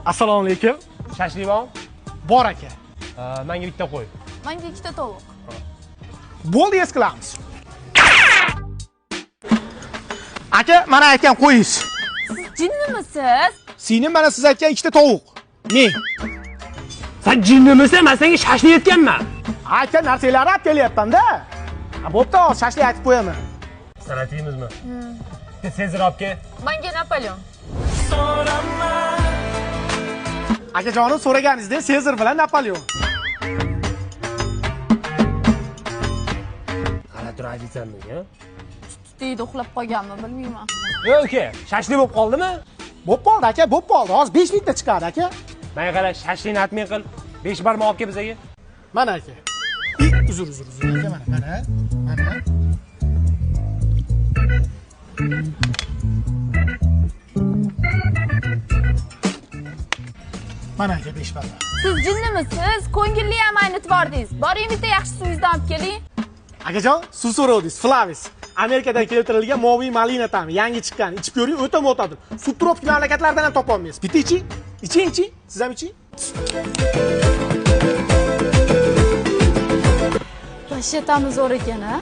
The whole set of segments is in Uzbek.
Assalomu alaykum. Shashlik bormi? Bor aka. Menga bitta qo'y. Menga ikkita tovuq. Bo'ldi, es qilamiz. Aka, mana aytgan qo'yingiz. Siz jinnimisiz? Seni mana siz aytgan ikkita tovuq. Ne? Sen jinnimisan? Men senga shashlik aytganman. Aka, narsalarni olib kelyapman-da. Bo'pti, hozir shashlik aytib qo'yaman. Sanatimizmi? Sezir olib kel. Menga Napoleon. Akajonim so'raganingizda Sezar bilan Napoleon. Qara turaysanmi, ha? Deydi, uxlab qolganmi, bilmayman. Yo'q, shashlik bo'lib qoldimi? Bo'p qoldi aka, bo'p qoldi. Hozir 5 minutda chiqadi aka. Menga qara, shashlikni aytmay qil. 5 barmoq olib kel bizga. Mana aka. Uzr aka, mana. Mana aka 5 barmoq. Siz jinnimisiz? Ko'ngilli ham aynitibordingiz. Boring bitta yaxshi suvingizni olib keling. Akajon, suv so'rovdingiz, Flavis. Amerikadan keltirilgan moviy malina ta'mi, yangi chiqqan. Ichib ko'ring, o'ta mo'tadil. Subtropik mamlakatlardan ham topa olmaysiz. Bitta iching. Iching. Siz ham iching. Rashetamiz zo'r ekan-a?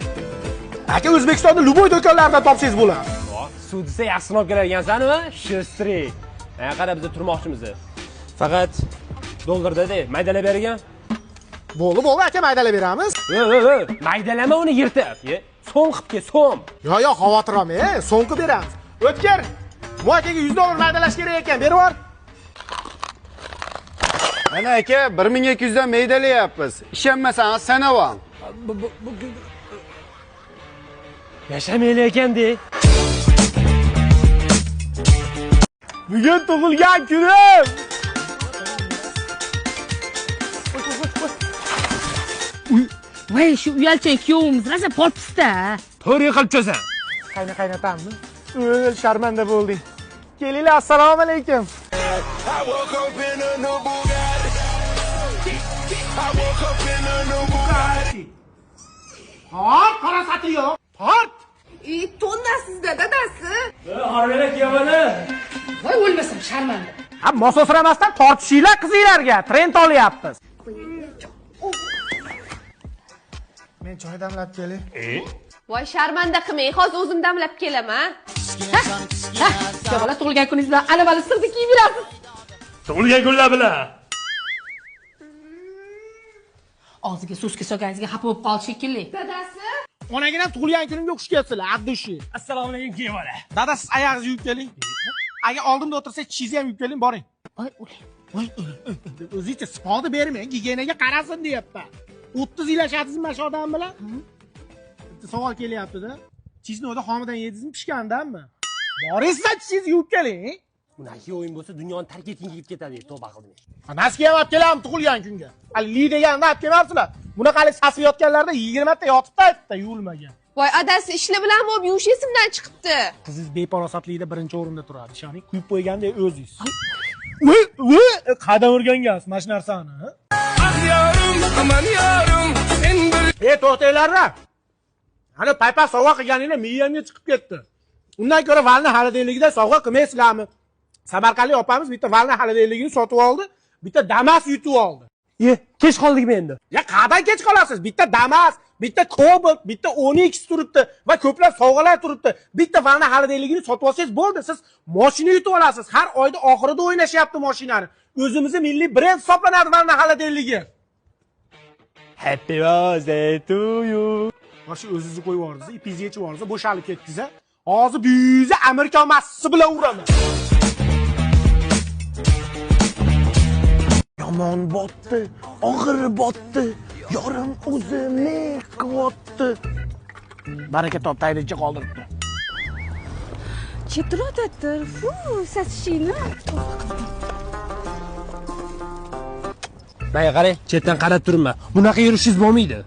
Aka, O'zbekistonda luboy do'konlaridan topsangiz bo'ladi. Suv desa yaxshisini olib keladigansan-mi? Shostri. Menga qara, biz turmoqchimiz. Faqat dollarda-da maydalab bergan. Bo'ldi, aka, maydalab beramiz. Yo'q, maydalama uni yirtib. So'm qilib kel, so'm. Yo'q, xavotir olmang, so'm qilib beramiz. O'tkir. Bu akaga $100 maydalash kerak ekan, berib yubor. Mana aka, 1200 dan maydalayapmiz. Ishonmasangiz sanavam. Yashamayli ekan-de. Bugun tug'ilgan kunim. Voy, shu uyalchang kuyovimiz rosa polpista. To'g'ri qilib cho'san. Qaynatammi? O'l, sharmanda bo'lding. Kelinglar, assalomu alaykum. Tort, qarasati yo'q. Tort. Tonnasizda dadasi. Harbiy kiyavani. Voy, o'lmasam sharmanda. Ha, mososramasdan tortishinglar qizinglarga. Trend olyapmiz. Men choy damlab kelay. Voy, sharmanda qilmang, hozir o'zim damlab kelaman. Bola tug'ilgan kuningiz bilan alavali sirni kiyib yurasiz. Tug'ilgan kunlar bilan. Og'ziga so'zga solganingizga xafa bo'lib qoldi shekilli. Dadasi? Onagina tug'ilgan kunimga xush kelibsizlar, Abdushi. Assalomu alaykum kiyavani. Dada, siz oyog'ingizni yuvib keling. Agar oldimda o'tirsa, tishingizni ham yuvib keling, boring. Voy, o'ling. Voy, o'zingizcha sifatni bermang, gigiyenaga qarasin deyapman. 30 yil yashadingizmi mana shu odam bilan? Bitta savol kelyapti-da. Chisni o'da xomidan yedingizmi, pishgandanmi? Boringizlar, tishingizni yuvib keling. Bunaqa o'yin bo'lsa, dunyoni tark etganga ketib ketadi, tavba qildim. Naskiga ham olib kelamiz tug'ilgan kunga. Hali li deganda olib kelmabsizlar. Bunaqalik sasiyotganlarda 20 ta yotibdi aytibdi, yuvilmagan. Voy, adasi ishlar bilan bo'lib yuvish esimdan chiqibdi. Qizingiz beparosatlikda birinchi o'rinda turadi. Ishoning, quyib qo'yganday o'zingiz. Qadam o'rgangansiz mana shu narsani, ha? Aman yorim, sen bil. To'xtanglar. Hali paypa sovg'a qilganinglar miyamga chiqib ketdi. Undan ko'ra valni xolodilligida sovg'a qilmaysizlarmi? Samarqandlik opamiz bitta valni xolodilligini sotib oldi, bitta Damas yutib oldi. Kech qoldikmi endi? Ya qanday kech qolasiz? Bitta Damas, bitta Cobalt, bitta Onyx turibdi va ko'plab sovg'alar turibdi. Bitta valni xolodilligini sotib olsangiz bo'ldi, siz mashina yutib olasiz. Har oyda oxirida o'ynashyapti mashinani. O'zimizning milliy brend hisoblanadi valni xolodilligi. Happy birthday to you. Mana o'zingizni qo'yib yubordingiz, ipingizni yechib yubordingiz, bo'shalib ketdingiz. Hozir buyingizni Amerika massasi bilan uraman. Yomon botdi, og'ir botdi, yorim o'zimni qilyapti. Baraka top tayincha qoldiribdi. Chetrotadir. Sasishini. Menga qarang, chetdan qarab turibman. Bunaqa yurishingiz bo'lmaydi.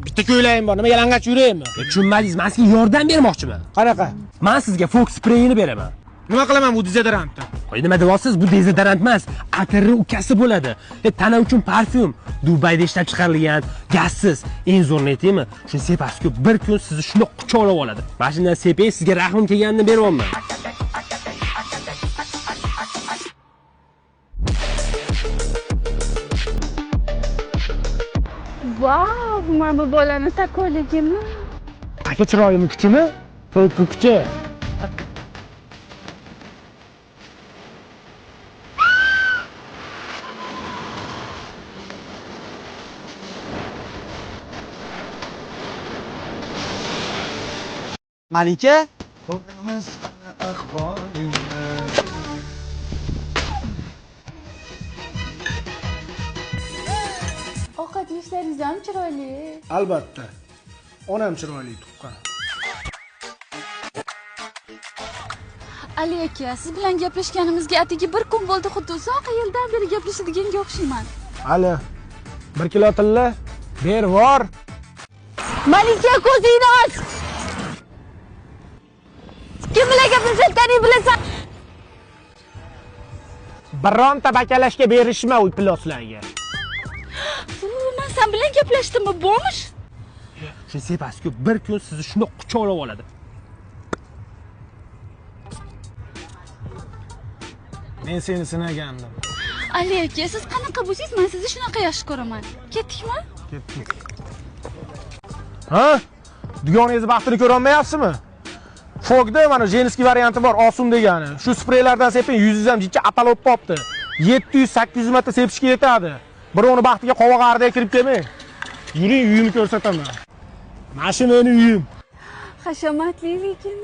Bitta ko'ylayim bor, nima yalang'och yuraymi? Tushunmadingiz, men sizga yordam bermoqchiman. Qanaqa? Men sizga Fox spreyini beraman. Nima qilaman bu dezodorantni? Qo'y, nima deyapsiz? Bu dezodorant emas, atirni ukasi bo'ladi. Tana uchun parfyum, Dubayda ishlab chiqarilgan, gazsiz. Eng zo'rini aytaymi? Shuni sepasiz-ku, bir kun sizni shuni quchoqlab oladi. Mashinadan sepay, sizga rahmim kelganini beryapman. Vau, mana bu bolani takoligimi? Aka chiroyimi kuchimi? To'yqi kuchi. Malika? Ovqat yeyishlaringiz ham chiroyli. Albatta. Onam chiroyli tuqqan. Ali aka, siz bilan gaplashganimizga atigi bir kun bo'ldi, xuddi uzoq yildan beri gaplashadiganiga o'xshayman. Ali, 1 kilo tilla bervor. Malika, ko'zingni och. Kim bilan gaplashayotganingni bilasan? Bironta bakalashga berishma uy ploslarga. Men sen bilan gaplashdimmi, bo'lmish? Shu sepasku bir kun sizni shuni quchoqlab oladi. Men seni sinagandim. Ali aka, siz qanaqa bo'lsangiz, men sizni shunaqa yaxshi ko'raman. Ketdikmi? Ketdik. Ha? Dugoningizni baxtini ko'ra olmayapsizmi? Fogda mana jenskiy varianti bor, Osun degani. Shu spreylardan seping, yuzingiz ham jicha atalib qopti. 700-800 marta sepishga yetadi. Birovni baxtiga qovoq ardiga kirib kelmang. Yuring, uyimni ko'rsataman. Mana shu meni uyim. Hashamatli lekin.